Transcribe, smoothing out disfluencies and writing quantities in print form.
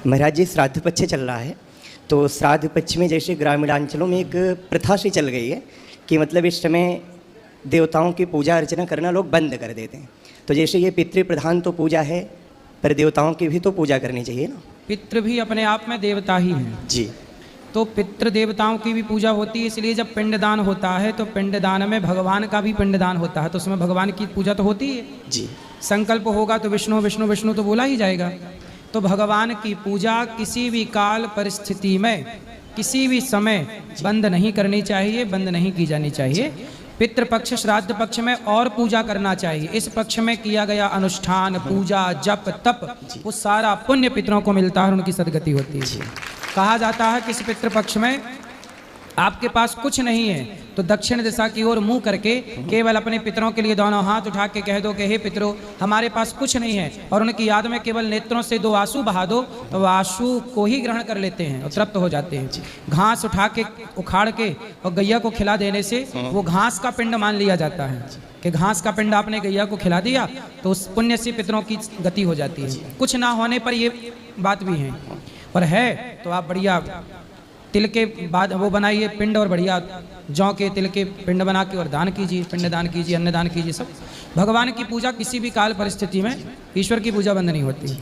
महाराज जी, श्राद्ध पक्ष चल रहा है, तो श्राद्ध पक्ष में जैसे ग्रामीणांचलों में एक प्रथा सी चल गई है कि मतलब इस समय देवताओं की पूजा अर्चना करना लोग बंद कर देते हैं। तो जैसे ये पितृ प्रधान तो पूजा है, पर देवताओं की भी तो पूजा करनी चाहिए ना। पितृ भी अपने आप में देवता ही हैं जी। तो पितृ देवताओं की भी पूजा होती है। इसलिए जब पिंडदान होता है तो पिंडदान में भगवान का भी पिंडदान होता है, तो उसमें भगवान की पूजा तो होती है जी। संकल्प होगा तो विष्णु विष्णु विष्णु तो बोला ही जाएगा। तो भगवान की पूजा किसी भी काल परिस्थिति में किसी भी समय बंद नहीं करनी चाहिए, बंद नहीं की जानी चाहिए। पितृपक्ष श्राद्ध पक्ष में और पूजा करना चाहिए। इस पक्ष में किया गया अनुष्ठान, पूजा, जप, तप, वो सारा पुण्य पितरों को मिलता है और उनकी सदगति होती है। कहा जाता है कि इस पितृपक्ष में आपके पास कुछ नहीं है तो दक्षिण दिशा की ओर मुंह करके केवल अपने पितरों के लिए दोनों हाथ उठा के कह दो कि हे पितरों, हमारे पास कुछ नहीं है, और उनकी याद में केवल नेत्रों से 2 आंसू बहा दो, तो आंसू को ही ग्रहण कर लेते हैं और तृप्त हो जाते हैं। घास उठा के उखाड़ के और गैया को खिला देने से वो घास का पिंड मान लिया जाता है कि घास का पिंड आपने गैया को खिला दिया तो उस पुण्य से पितरों की गति हो जाती है। कुछ ना होने पर ये बात भी है, और है तो आप बढ़िया तिल के बाद वो बनाइए पिंड, और बढ़िया जौ के तिल के पिंड बना के और दान कीजिए, पिंड दान कीजिए, अन्नदान कीजिए। सब भगवान की पूजा किसी भी काल परिस्थिति में ईश्वर की पूजा बंद नहीं होती।